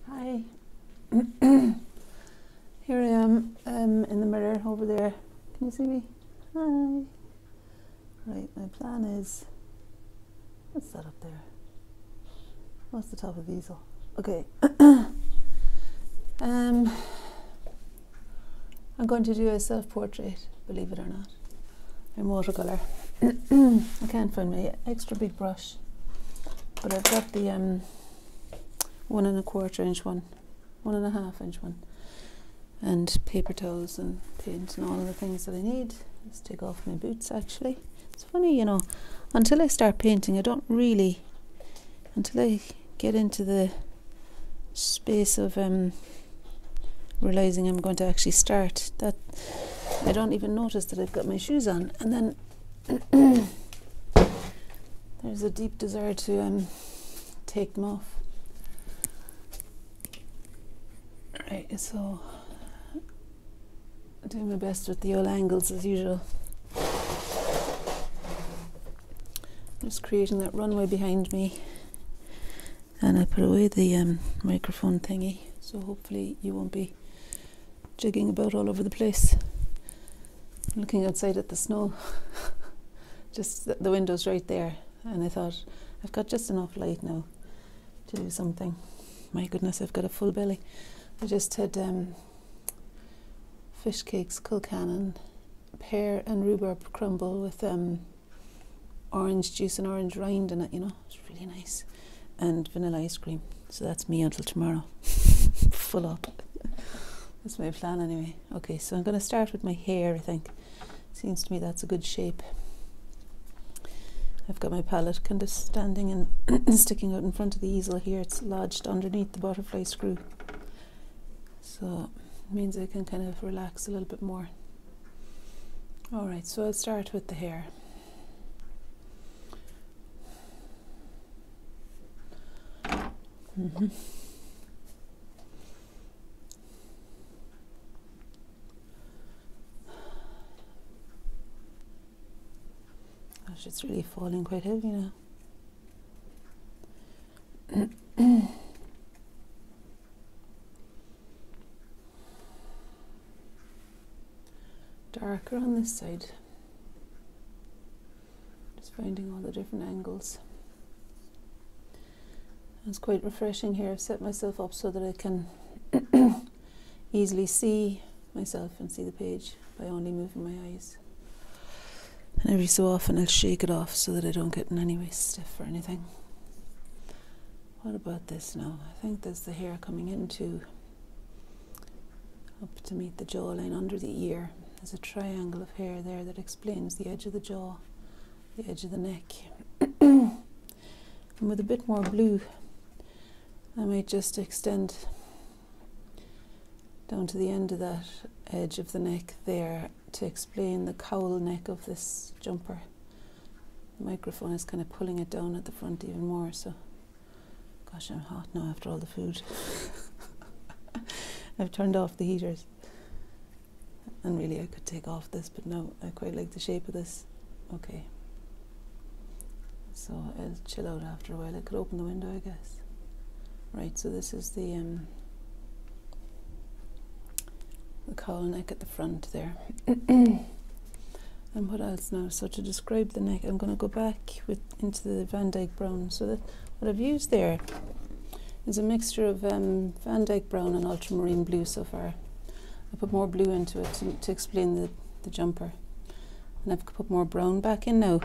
Hi. Here I am in the mirror over there. Can you see me? Hi. Right, my plan is, what's that up there? What's the top of the easel? Okay. I'm going to do a self-portrait, believe it or not, in watercolour. I can't find my extra big brush, but I've got the 1 1/4 inch one, 1 1/2 inch one, and paper towels and paint and all of the things that I need. Let's take off my boots actually. It's funny, you know, until I start painting, I don't really, until I get into the space of realising I'm going to actually start, that I don't even notice that I've got my shoes on, and then there's a deep desire to take them off. Right, so I'm doing my best with the old angles as usual. Just creating that runway behind me, and I put away the microphone thingy, so hopefully you won't be jigging about all over the place. I'm looking outside at the snow. Just the window's right there, and I thought I've got just enough light now to do something. My goodness, I've got a full belly. I just had fish cakes, Kilcannon, pear and rhubarb crumble with orange juice and orange rind in it, you know, it's really nice, and vanilla ice cream. So that's me until tomorrow. Full up. That's my plan anyway. Okay, so I'm going to start with my hair, I think. Seems to me that's a good shape. I've got my palette kind of standing and sticking out in front of the easel here. It's lodged underneath the butterfly screw, so it means I can kind of relax a little bit more. Alright, so I'll start with the hair. Gosh, it's really falling quite heavy now. Darker on this side. Just finding all the different angles. It's quite refreshing here. I've set myself up so that I can easily see myself and see the page by only moving my eyes. And every so often I'll shake it off so that I don't get in any way stiff or anything. What about this now? I think there's the hair coming into up to meet the jawline under the ear. There's a triangle of hair there that explains the edge of the jaw, the edge of the neck. And with a bit more blue, I might just extend down to the end of that edge of the neck there to explain the cowl neck of this jumper. The microphone is kind of pulling it down at the front even more, so gosh, I'm hot now after all the food. I've turned off the heaters, and really I could take off this, but no, I quite like the shape of this. Okay, so I'll chill out after a while. I could open the window, I guess. Right, so this is the cowl neck at the front there. And what else now? So to describe the neck, I'm going to go back into the Van Dyke brown. So that what I've used there is a mixture of Van Dyke brown and ultramarine blue so far. I put more blue into it to explain the jumper, and I've put more brown back in now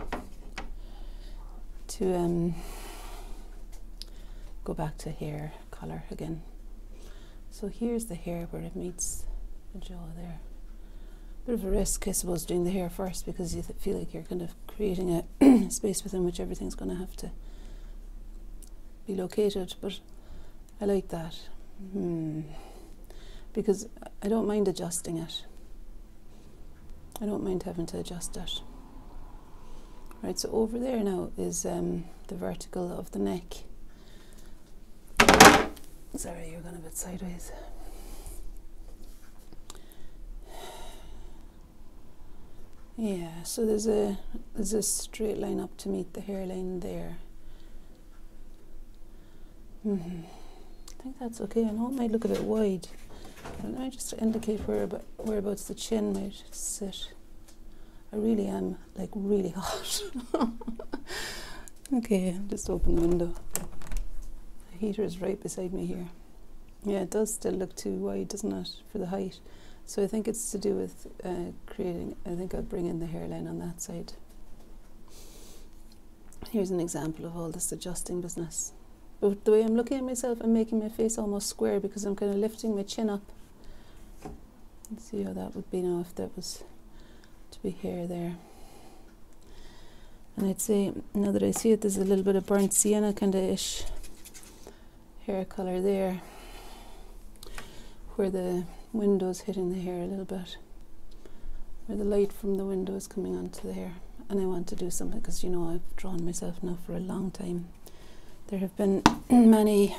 to go back to hair colour again. So here's the hair where it meets the jaw there. Bit of a risk, I suppose, doing the hair first, because you feel like you're kind of creating a space within which everything's going to have to be located, but I like that. Because I don't mind adjusting it. I don't mind having to adjust it. Right, so over there now is the vertical of the neck. Sorry, you're going a bit sideways. Yeah, so there's a straight line up to meet the hairline there. I think that's okay. I know it might look a bit wide, but let me just indicate whereabouts the chin might sit. I really am like really hot. Okay, I'll just open the window. The heater is right beside me here. Yeah, it does still look too wide, doesn't it, for the height? So I think it's to do with creating, I think I'll bring in the hairline on that side. Here's an example of all this adjusting business. But the way I'm looking at myself, I'm making my face almost square because I'm kind of lifting my chin up. Let's see how that would be now if that was to be hair there. And I'd say, now that I see it, there's a little bit of burnt sienna kind of ish hair colour there, where the window's hitting the hair a little bit, where the light from the window is coming onto the hair. And I want to do something because, you know, I've drawn myself now for a long time. There have been many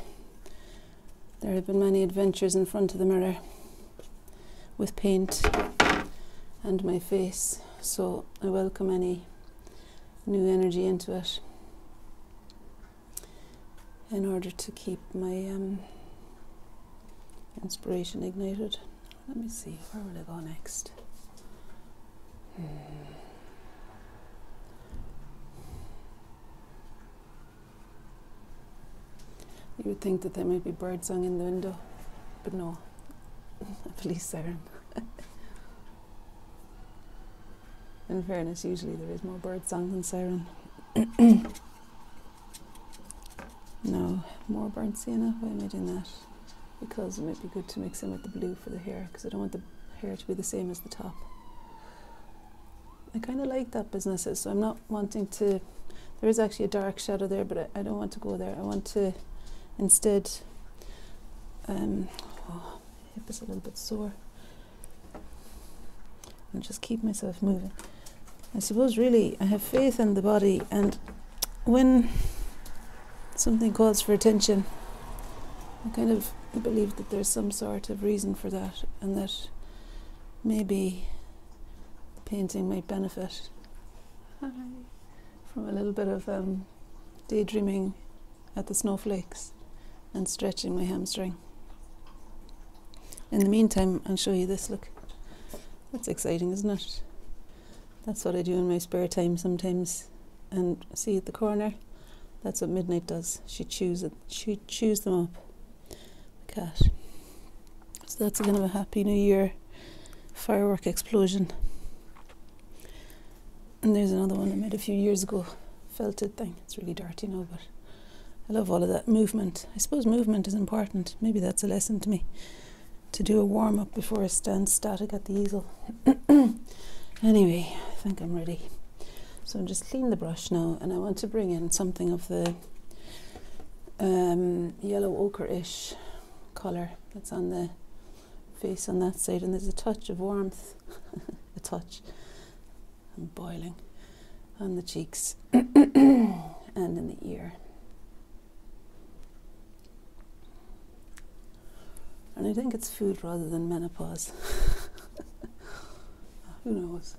adventures in front of the mirror with paint and my face, so I welcome any new energy into it in order to keep my inspiration ignited. Let me see, where will I go next? You would think that there might be birdsong in the window, but no, a police siren. In fairness, usually there is more birdsong than siren. No, more burnt sienna. Why am I doing that? Because it might be good to mix in with the blue for the hair, because I don't want the hair to be the same as the top. I kind of like that business, so I'm not wanting to. There is actually a dark shadow there, but I don't want to go there. I want to instead, my hip is a little bit sore, and just keep myself moving. I suppose really I have faith in the body, and when something calls for attention, I kind of believe that there's some sort of reason for that, and that maybe the painting might benefit from a little bit of daydreaming at the snowflakes and stretching my hamstring. In the meantime, I'll show you this. Look, that's exciting, isn't it? That's what I do in my spare time sometimes. And see at the corner, that's what Midnight does. She chews them up. The cat. So that's kind of a Happy New Year firework explosion. And there's another one I made a few years ago, felted thing. It's really dirty now, but I love all of that movement. I suppose movement is important. Maybe that's a lesson to me, to do a warm-up before I stand static at the easel. Anyway, I think I'm ready. So I'm just clean the brush now, and I want to bring in something of the yellow ochre-ish colour that's on the face on that side, and there's a touch of warmth, a touch, I'm boiling, on the cheeks and in the ear. And I think it's food rather than menopause. Who knows?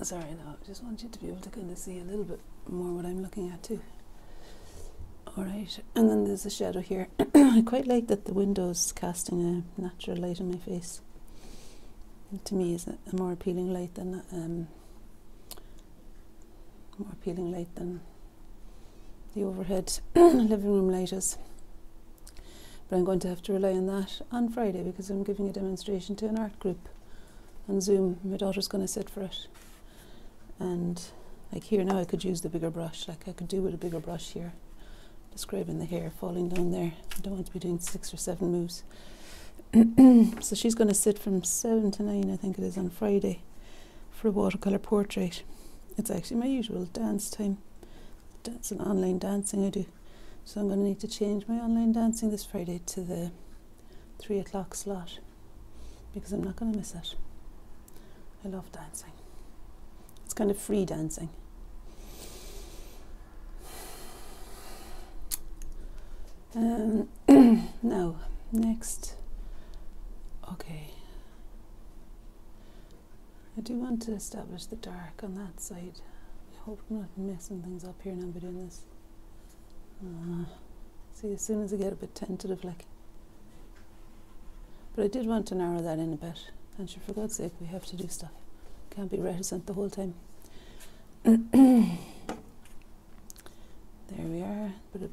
Sorry, no, I just want you to be able to kind of see a little bit more what I'm looking at too. Alright, and then there's a shadow here. I quite like that the window's casting a natural light on my face. And to me, is a more appealing light than the overhead living room light is. But I'm going to have to rely on that on Friday because I'm giving a demonstration to an art group on Zoom. My daughter's going to sit for it. And like here now I could use the bigger brush, like I could do with a bigger brush here, describing the hair falling down there. I don't want to be doing 6 or 7 moves. So she's going to sit from 7 to 9, I think it is, on Friday for a watercolour portrait. It's actually my usual dance time. It's an online dancing I do. So I'm going to need to change my online dancing this Friday to the 3 o'clock slot because I'm not going to miss it. I love dancing. It's kind of free dancing. Now, next. Okay. I do want to establish the dark on that side. I hope I'm not messing things up here now by doing this. See, as soon as I get a bit tentative, like. But I did want to narrow that in a bit. And sure, for God's sake, we have to do stuff. Can't be reticent the whole time. There we are. Bit of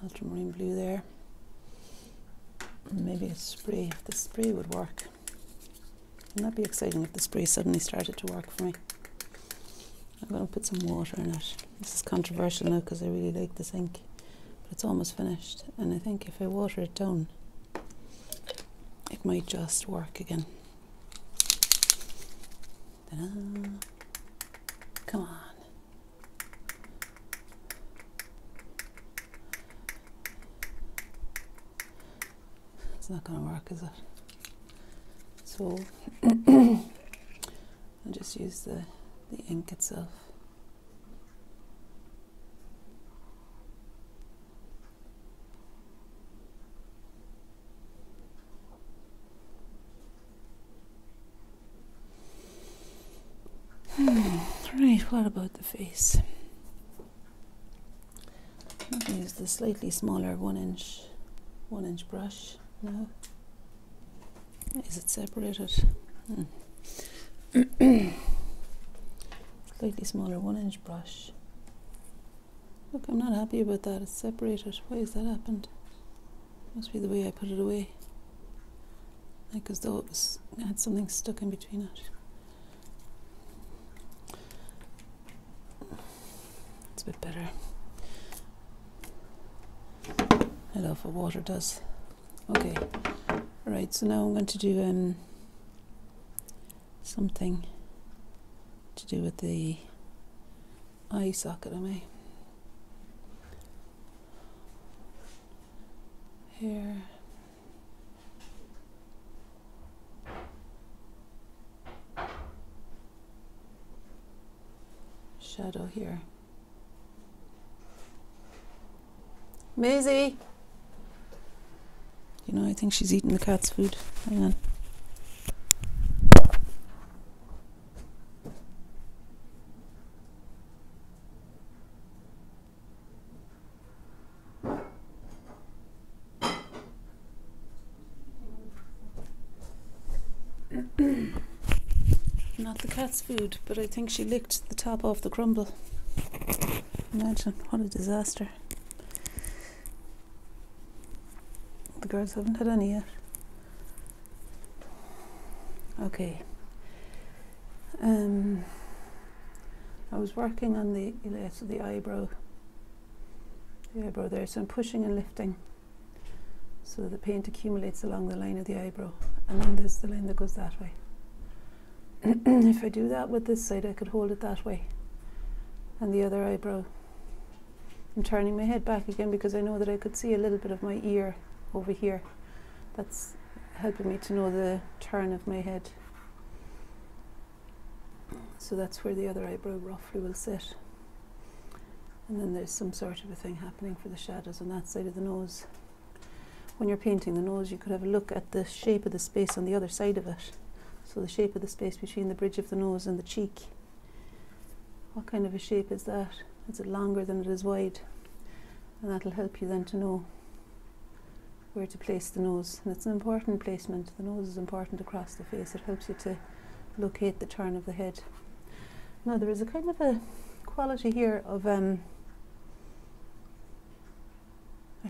ultramarine blue there. And maybe a spray, if the spray would work. Wouldn't that be exciting if the spray suddenly started to work for me? I'm going to put some water in it. This is controversial now because I really like this ink. But it's almost finished. And I think if I water it down, it might just work again. Ta-da. Come on. It's not going to work, is it? So I'll just use the ink itself. Right, what about the face? I'll use the slightly smaller 1 inch brush now. Is it separated? Slightly smaller 1 inch brush. Look, I'm not happy about that. It's separated. Why has that happened? Must be the way I put it away. Like as though it had something stuck in between it. It's a bit better. I love what water does. Okay. Right, so now I'm going to do something to do with the eye socket on my hair. Shadow here. Maisie! You know, I think she's eating the cat's food. Hang on. Not the cat's food, but I think she licked the top off the crumble. Imagine, what a disaster. The girls haven't had any yet. Okay. I was working on the eyebrow. The eyebrow there, so I'm pushing and lifting so the paint accumulates along the line of the eyebrow, and then there's the line that goes that way. If I do that with this side, I could hold it that way, and the other eyebrow. I'm turning my head back again because I know that I could see a little bit of my ear over here. That's helping me to know the turn of my head. So that's where the other eyebrow roughly will sit. And then there's some sort of a thing happening for the shadows on that side of the nose. When you're painting the nose, you could have a look at the shape of the space on the other side of it. So the shape of the space between the bridge of the nose and the cheek. What kind of a shape is that? Is it longer than it is wide? And that'll help you then to know where to place the nose. And it's an important placement. The nose is important across the face. It helps you to locate the turn of the head. Now there is a kind of a quality here of I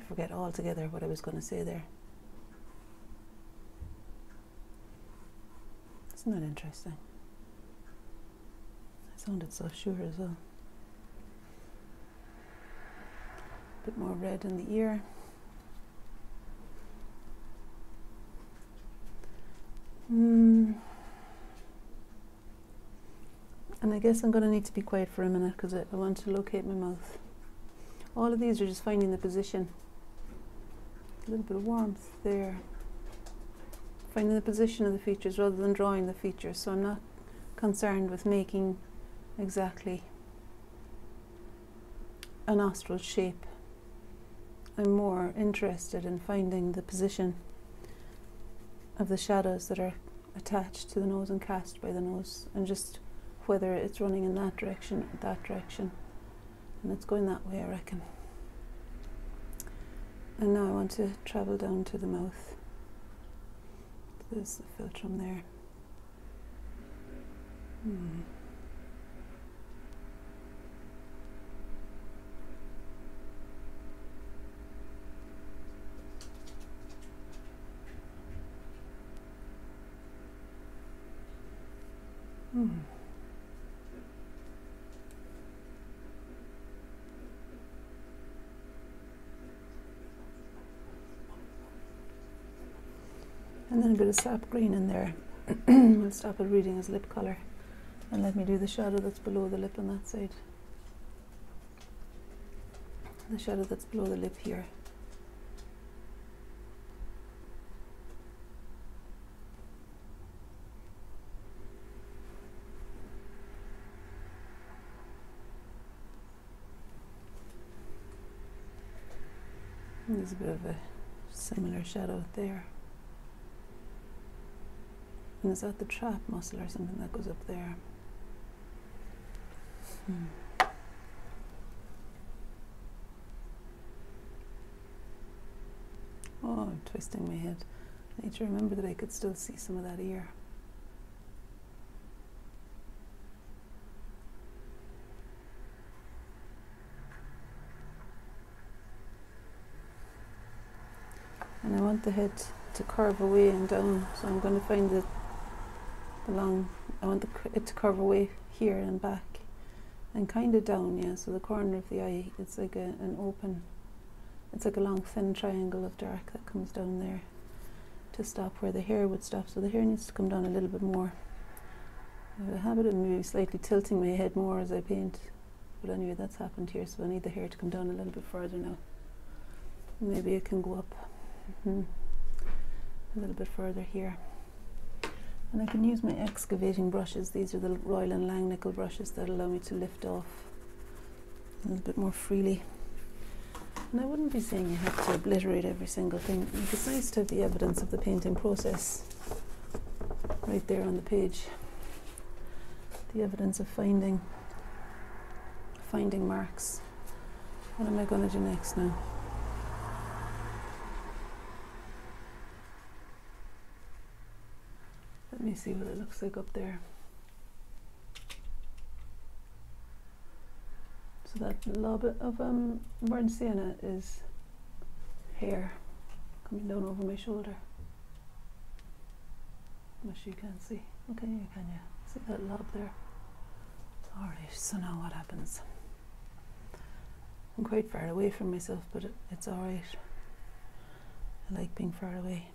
forget altogether what I was going to say there. Isn't that interesting? I sounded so sure as well. A bit more red in the ear. And I guess I'm going to need to be quiet for a minute because I want to locate my mouth. All of these are just finding the position. A little bit of warmth there. Finding the position of the features rather than drawing the features. So I'm not concerned with making exactly a nostril shape. I'm more interested in finding the position of the shadows that are attached to the nose and cast by the nose, and just whether it's running in that direction or that direction. And it's going that way, I reckon. And now I want to travel down to the mouth. There's the philtrum there. And then a bit of sap green in there. I'll stop at reading as lip colour and let me do the shadow that's below the lip on that side. The shadow that's below the lip here. And there's a bit of a similar shadow there. And is that the trap muscle or something that goes up there? Oh, I'm twisting my head. I need to remember that I could still see some of that ear. And I want the head to curve away and down, so I'm going to find the long, I want it to curve away here and back and kind of down, yeah, so the corner of the eye, it's like an open, it's like a long thin triangle of dark that comes down there to stop where the hair would stop, so the hair needs to come down a little bit more. I have a habit of maybe slightly tilting my head more as I paint, but anyway, that's happened here, so I need the hair to come down a little bit further now. Maybe it can go up a little bit further here. And I can use my excavating brushes. These are the Royal and Langnickel brushes that allow me to lift off a little bit more freely. And I wouldn't be saying you have to obliterate every single thing. It's nice to have the evidence of the painting process right there on the page. The evidence of finding marks. What am I going to do next now? Let me see what it looks like up there. So that lob of burnt sienna is hair coming down over my shoulder. Unless you can't see. Okay, you can, yeah. See that lob there? Alright, so now what happens? I'm quite far away from myself, but it's alright. I like being far away.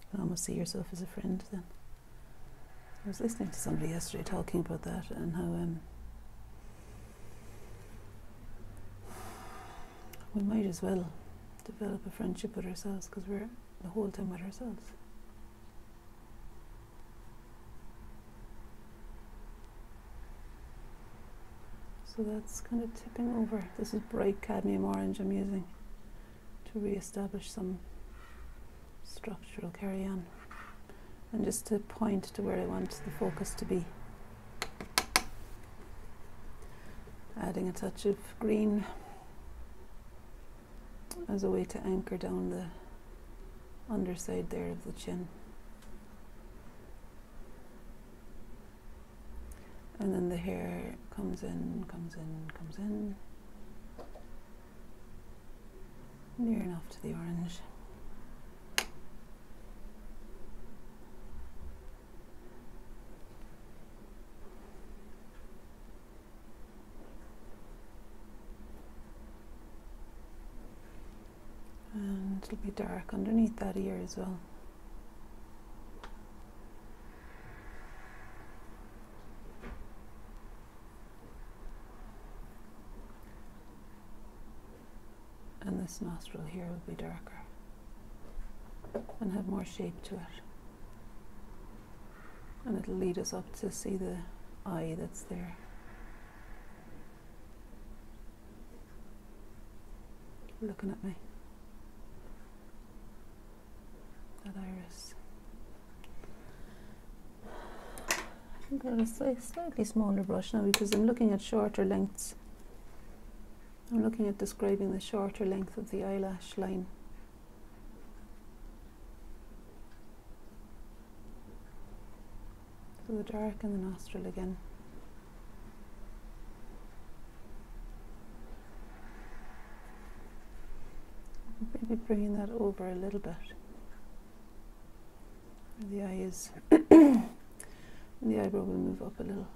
You can almost see yourself as a friend then. I was listening to somebody yesterday talking about that and how we might as well develop a friendship with ourselves because we're the whole time with ourselves. So that's kind of tipping over. This is bright cadmium orange I'm using to re-establish some structural carry-on. And just to point to where I want the focus to be. Adding a touch of green as a way to anchor down the underside there of the chin. And then the hair comes in, comes in, comes in. Near enough to the orange. And it'll be dark underneath that ear as well. And this nostril here will be darker and have more shape to it. And it'll lead us up to see the eye that's there. Looking at me. That iris. I've got a slightly smaller brush now because I'm looking at shorter lengths. I'm looking at describing the shorter length of the eyelash line So the dark in the nostril again. Maybe bringing that over a little bit. Where the eye is. And the eyebrow will move up a little.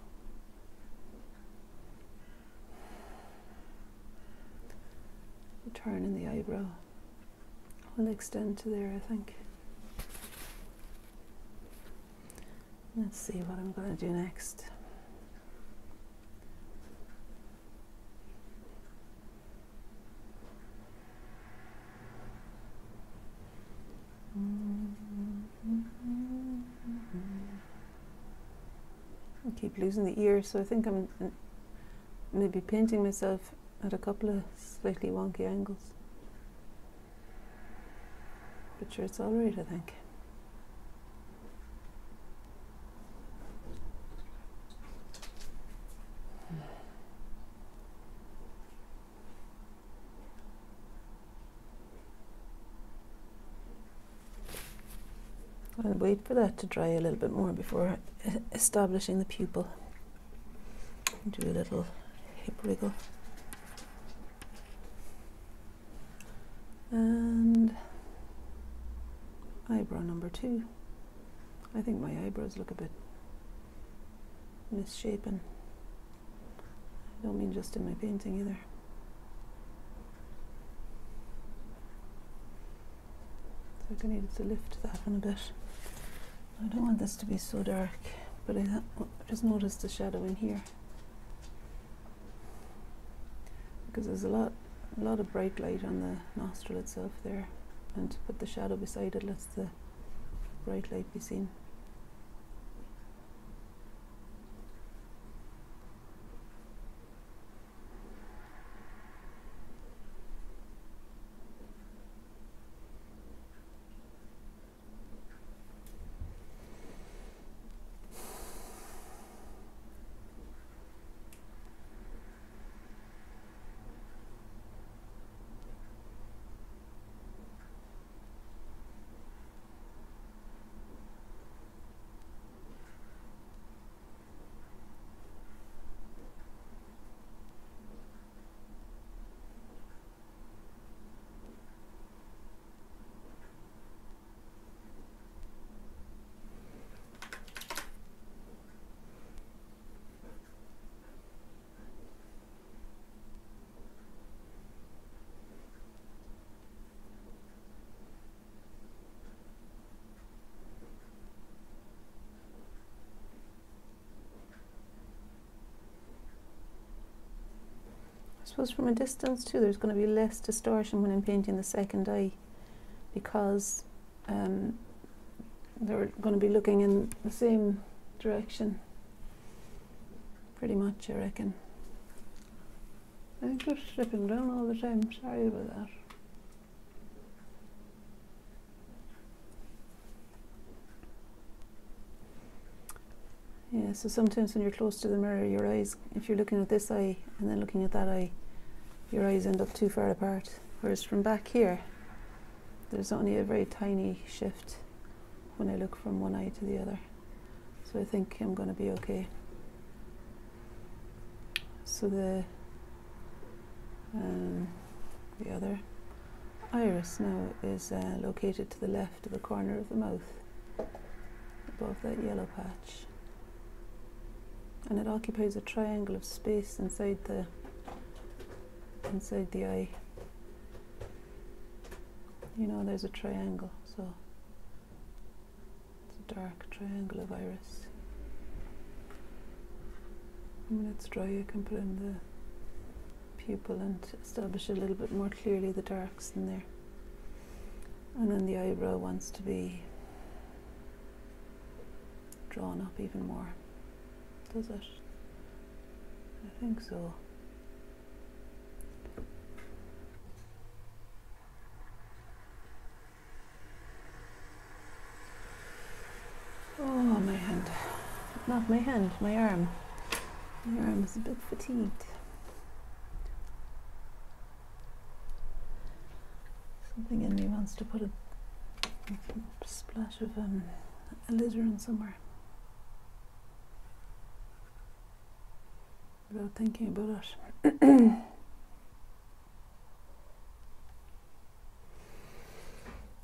The turn in the eyebrow will extend to there, I think. Let's see what I'm going to do next. I keep losing the ear, so I think I'm maybe painting myself at a couple of slightly wonky angles. But sure, it's all right, I think. I'll wait for that to dry a little bit more before establishing the pupil. Do a little hip wriggle. And eyebrow number 2. I think my eyebrows look a bit misshapen. I don't mean just in my painting either. So I think I needed to lift that one a bit. I don't want this to be so dark, but I just noticed the shadow in here. Because there's a lot of bright light on the nostril itself there, and to put the shadow beside it lets the bright light be seen. I suppose from a distance too, there's going to be less distortion when I'm painting the second eye, because they're going to be looking in the same direction, pretty much, I reckon. I think they're slipping down all the time, sorry about that. Yeah, so sometimes when you're close to the mirror, your eyes, if you're looking at this eye and then looking at that eye, your eyes end up too far apart. Whereas from back here, there's only a very tiny shift when I look from one eye to the other. So I think I'm going to be okay. So the other iris now is located to the left of the corner of the mouth, above that yellow patch. And it occupies a triangle of space inside the eye. You know, there's a triangle, so it's a dark triangle of iris. And when it's dry, I can put in the pupil and establish a little bit more clearly the darks in there. And then the eyebrow wants to be drawn up even more. Does it? I think so. Oh, my hand. Not my hand, my arm. My arm is a bit fatigued. Something in me wants to put a splash of alizarin somewhere. without thinking about it.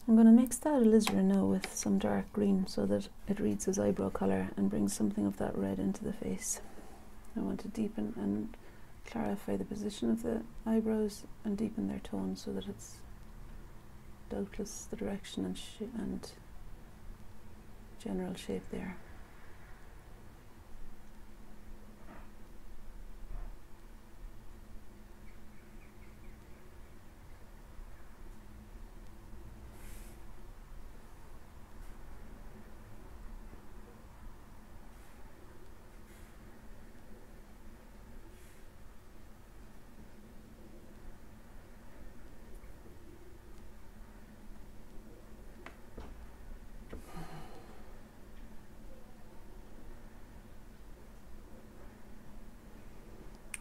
I'm going to mix that alizarin now with some dark green so that it reads as eyebrow colour and brings something of that red into the face. I want to deepen and clarify the position of the eyebrows and deepen their tone so that it's doubtless the direction and general shape there.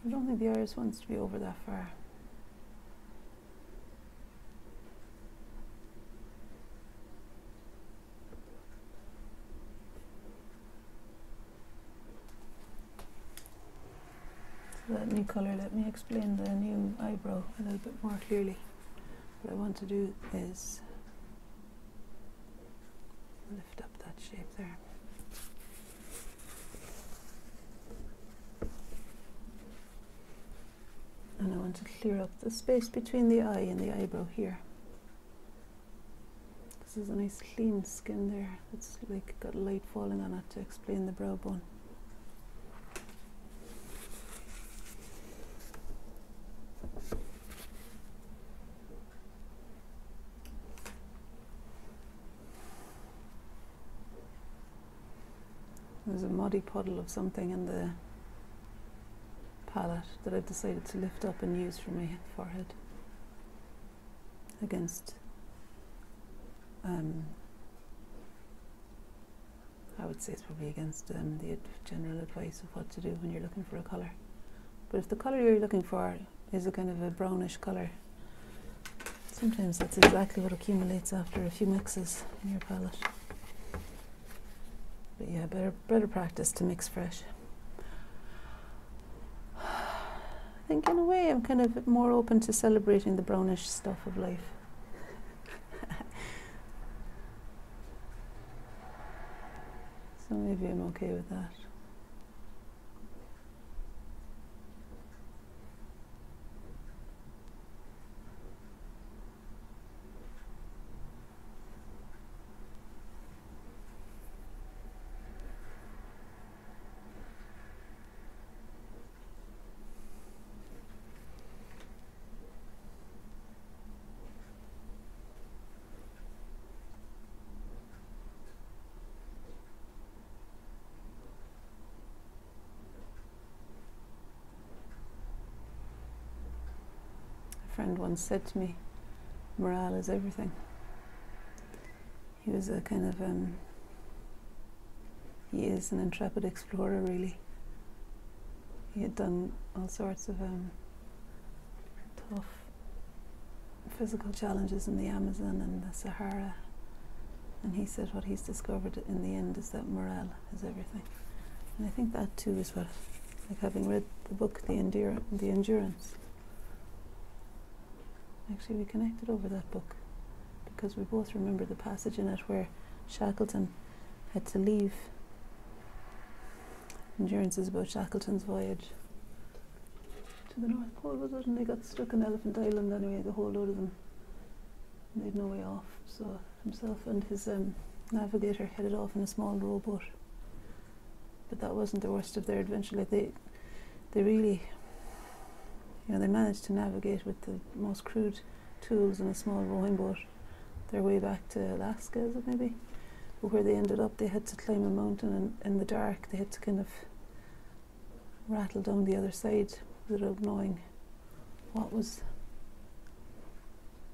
I don't think the iris wants to be over that far. So that new colour, let me explain the new eyebrow a little bit more clearly. What I want to do is lift up that shape there. And I want to clear up the space between the eye and the eyebrow here. This is a nice clean skin there. It's like got light falling on it to explain the brow bone. There's a muddy puddle of something in the palette that I've decided to lift up and use for my forehead against I would say it's probably against the general advice of what to do when you're looking for a colour. But if the colour you're looking for is a kind of a brownish colour, sometimes that's exactly what accumulates after a few mixes in your palette. But yeah, better practice to mix fresh. I think in a way I'm kind of more open to celebrating the brownish stuff of life. So maybe I'm okay with that. A friend once said to me, morale is everything. He was a kind of, he is an intrepid explorer really. He had done all sorts of tough physical challenges in the Amazon and the Sahara, and he said what he's discovered in the end is that morale is everything. And I think that too is what, like having read the book The Endurance, actually we connected over that book because we both remember the passage in it where Shackleton had to leave. Endurance is about Shackleton's voyage to the North Pole, was it? And they got stuck on Elephant Island anyway, the whole load of them. And they had no way off, so himself and his navigator headed off in a small rowboat. But that wasn't the worst of their adventure. Like they really, you know, they managed to navigate with the most crude tools in a small rowing boat their way back to Alaska, is it maybe? But where they ended up, they had to climb a mountain, and in the dark they had to kind of rattle down the other side without knowing what was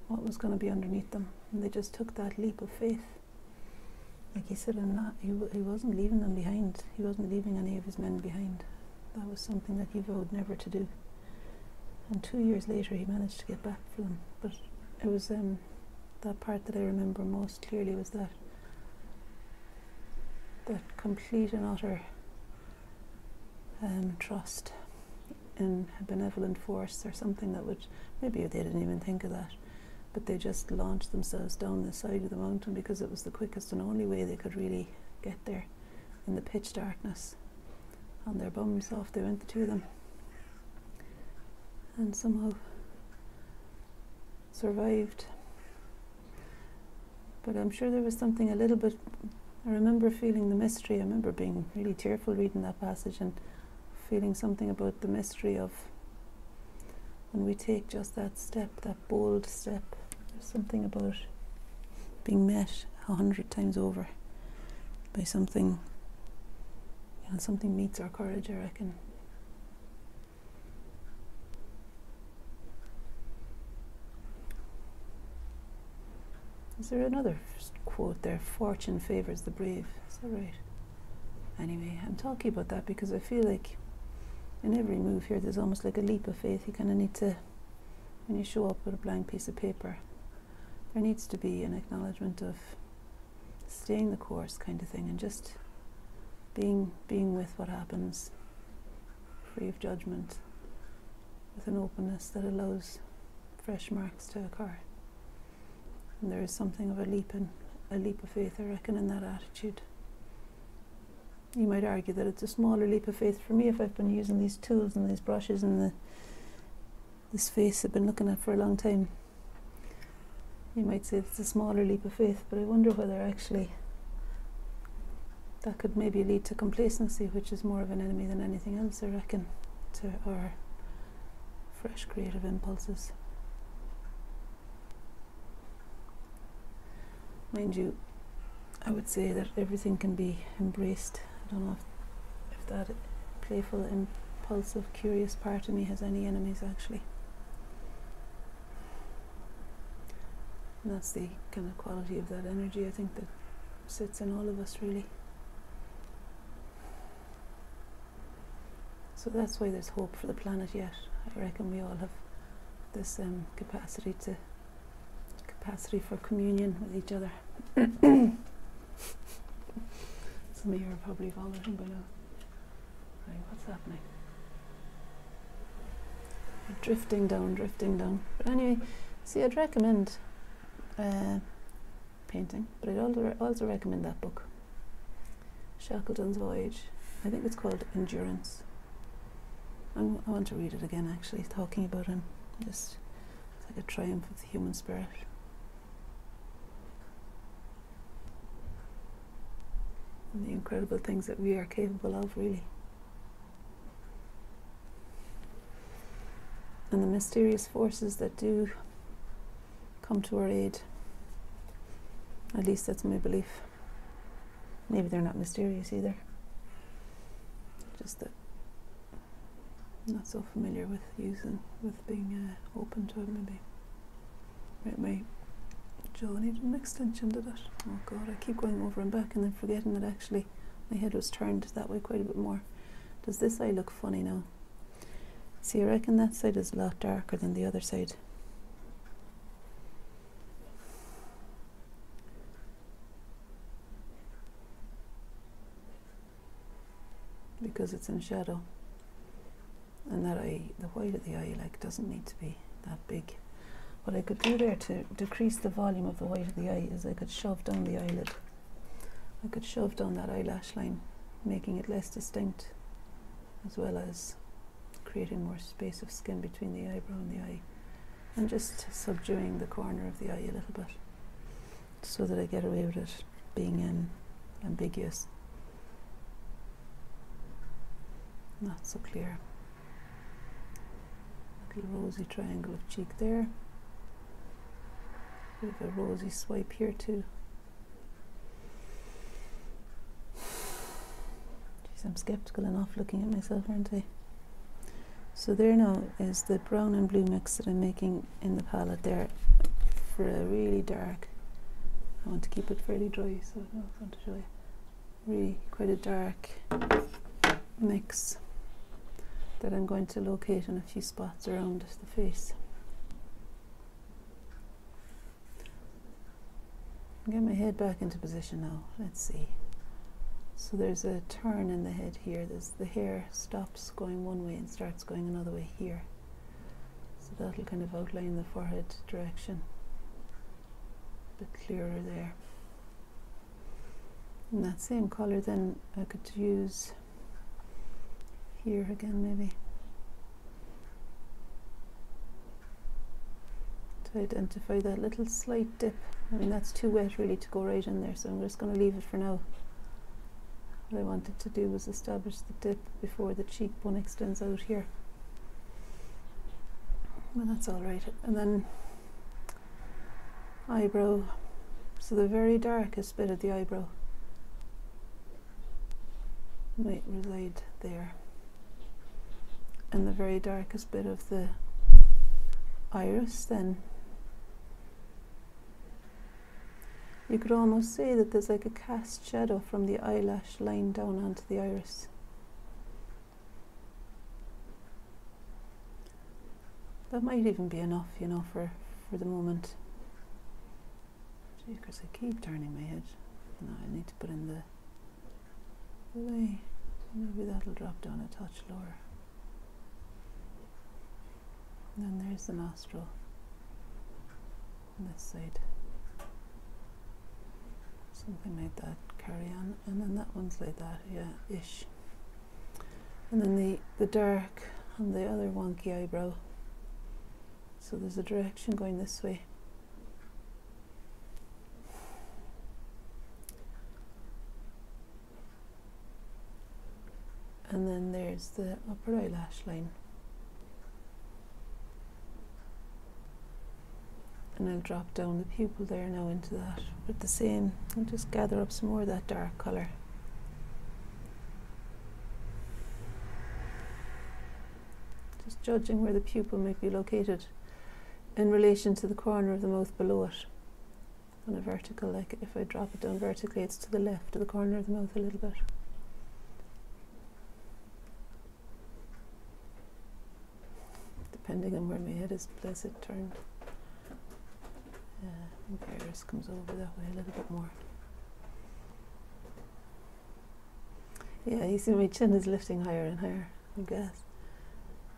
going to be underneath them. And they just took that leap of faith. Like he said, he wasn't leaving them behind. He wasn't leaving any of his men behind. That was something that he vowed never to do. And 2 years later he managed to get back for them. But it was that part that I remember most clearly was that complete and utter trust a benevolent force or something that would, maybe they didn't even think of that, but they just launched themselves down the side of the mountain because it was the quickest and only way they could really get there in the pitch darkness. On their bums off they went, the two of them, and somehow survived. But I'm sure there was something a little bit, I remember feeling the mystery. I remember being really tearful reading that passage and feeling something about the mystery of when we take just that step, that bold step. There's something about being met 100 times over by something, you know, something meets our courage, I reckon. Is there another quote there? Fortune favours the brave. Is that right? Anyway, I'm talking about that because I feel like in every move here there's almost like a leap of faith. You kind of need to, when you show up with a blank piece of paper, there needs to be an acknowledgement of staying the course kind of thing, and just being with what happens, free of judgment, with an openness that allows fresh marks to occur. And there is something of a leap of faith, I reckon, in that attitude. You might argue that it's a smaller leap of faith for me if I've been using these tools and these brushes and this face I've been looking at for a long time. You might say it's a smaller leap of faith, but I wonder whether actually that could maybe lead to complacency, which is more of an enemy than anything else, I reckon, to our fresh creative impulses. Mind you, I would say that everything can be embraced. I don't know if that playful, impulsive, curious part of me has any enemies, actually. And that's the kind of quality of that energy, I think, that sits in all of us, really. So that's why there's hope for the planet yet. I reckon we all have this capacity for communion with each other. Some of you are probably following by now. Right, what's happening? Drifting down. But anyway, see, I'd recommend painting, but I'd also recommend that book, Shackleton's Voyage. I think it's called Endurance. I want to read it again, actually, talking about him. Just, it's like a triumph of the human spirit. And the incredible things that we are capable of, really. And the mysterious forces that do come to our aid. At least that's my belief. Maybe they're not mysterious either. Just that I'm not so familiar with being open to it, maybe. Right, my jaw needed an extension to that. Oh God, I keep going over and back and then forgetting that actually my head was turned that way quite a bit more. Does this eye look funny now? See, I reckon that side is a lot darker than the other side. Because it's in shadow. And that eye, the white of the eye, like, doesn't need to be that big. What I could do there to decrease the volume of the white of the eye is I could shove down the eyelid. I could shove down that eyelash line, making it less distinct, as well as creating more space of skin between the eyebrow and the eye, and just subduing the corner of the eye a little bit, so that I get away with it being ambiguous, not so clear. Little rosy triangle of cheek there. Bit of a rosy swipe here too. Jeez, I'm skeptical enough looking at myself, aren't I? So there now is the brown and blue mix that I'm making in the palette there for a really dark. I want to keep it fairly dry, so I don't want to show you. Really quite a dark mix that I'm going to locate in a few spots around the face. Get my head back into position now. Let's see. So there's a turn in the head here. The hair stops going one way and starts going another way here. So that'll kind of outline the forehead direction a bit clearer there. And that same colour then I could use here again maybe to identify that little slight dip. I mean, that's too wet really to go right in there, so I'm just going to leave it for now. What I wanted to do was establish the dip before the cheekbone extends out here. Well, that's all right. And then eyebrow. So the very darkest bit of the eyebrow might reside there. And the very darkest bit of the iris then, you could almost say that there's like a cast shadow from the eyelash line down onto the iris. That might even be enough, you know, for the moment. Gee, because I keep turning my head. No, I need to put in the way. Maybe that'll drop down a touch lower. And then there's the nostril on this side. Something like that, carry on. And then that one's like that, yeah, ish. And then the dark on the other wonky eyebrow. So there's a direction going this way. And then there's the upper eyelash line. And I'll drop down the pupil there now into that with the same, and just gather up some more of that dark colour. Just judging where the pupil might be located in relation to the corner of the mouth below it. On a vertical, like if I drop it down vertically, it's to the left of the corner of the mouth a little bit. Depending on where my head is placid turned. I think the iris comes over that way a little bit more. Yeah, you see my chin is lifting higher and higher, I guess.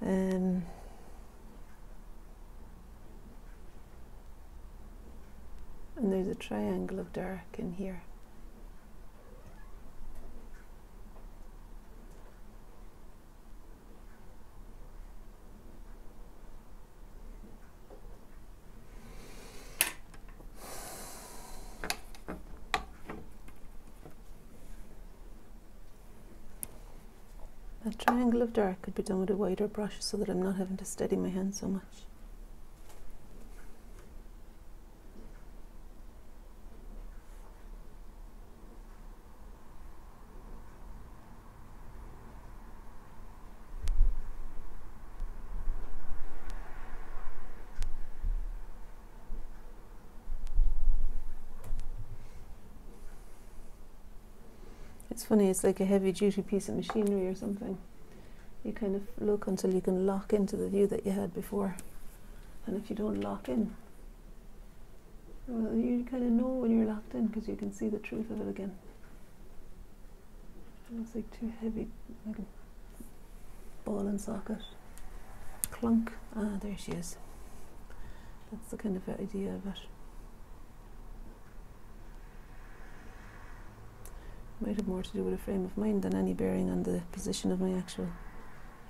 And there's a triangle of dark in here. That triangle of dark could be done with a wider brush so that I'm not having to steady my hand so much. It's funny, it's like a heavy duty piece of machinery or something. You kind of look until you can lock into the view that you had before. And if you don't lock in, well, you kind of know when you're locked in because you can see the truth of it again. It's like too heavy, like a ball and socket. Clunk. Ah, there she is. That's the kind of idea of it. Might have more to do with a frame of mind than any bearing on the position of my actual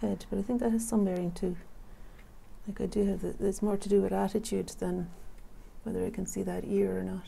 head, but I think that has some bearing too. Like I do have, it's more to do with attitude than whether I can see that ear or not.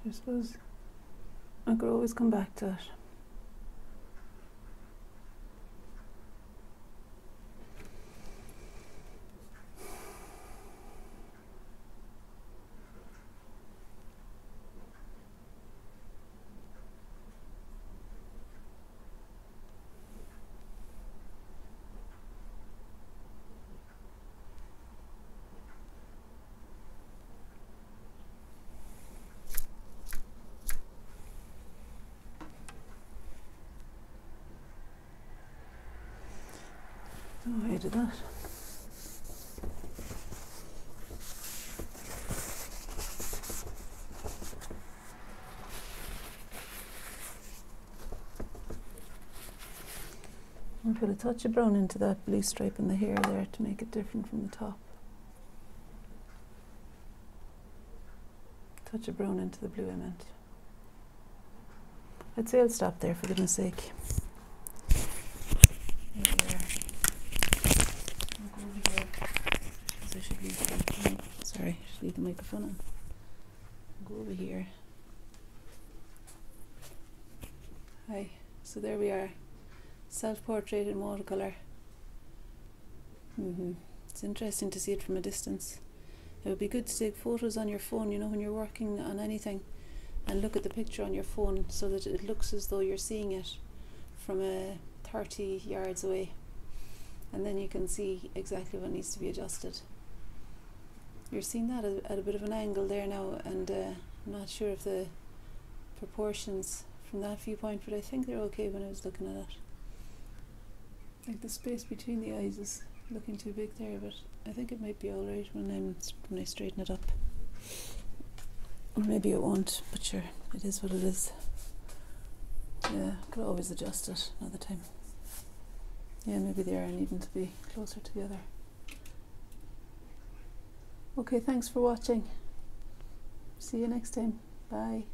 I suppose I could always come back to it. Oh, I did that. I'll put a touch of brown into that blue stripe in the hair there to make it different from the top. Touch of brown into the blue I meant. I'd say I'll stop there for goodness sake. I should leave the microphone. Sorry, I should leave the microphone on. Go over here. Hi. So there we are. Self-portrait in watercolour. It's interesting to see it from a distance. It would be good to take photos on your phone, you know, when you're working on anything, and look at the picture on your phone so that it looks as though you're seeing it from 30 yards away, and then you can see exactly what needs to be adjusted. You're seeing that at a bit of an angle there now, and I'm not sure of the proportions from that viewpoint, but I think they're okay when I was looking at it. Like the space between the eyes is looking too big there, but I think it might be alright when I straighten it up. Or maybe it won't, but sure, it is what it is. Yeah, could always adjust it another time. Yeah, maybe they are needing to be closer together. Okay, thanks for watching. See you next time. Bye.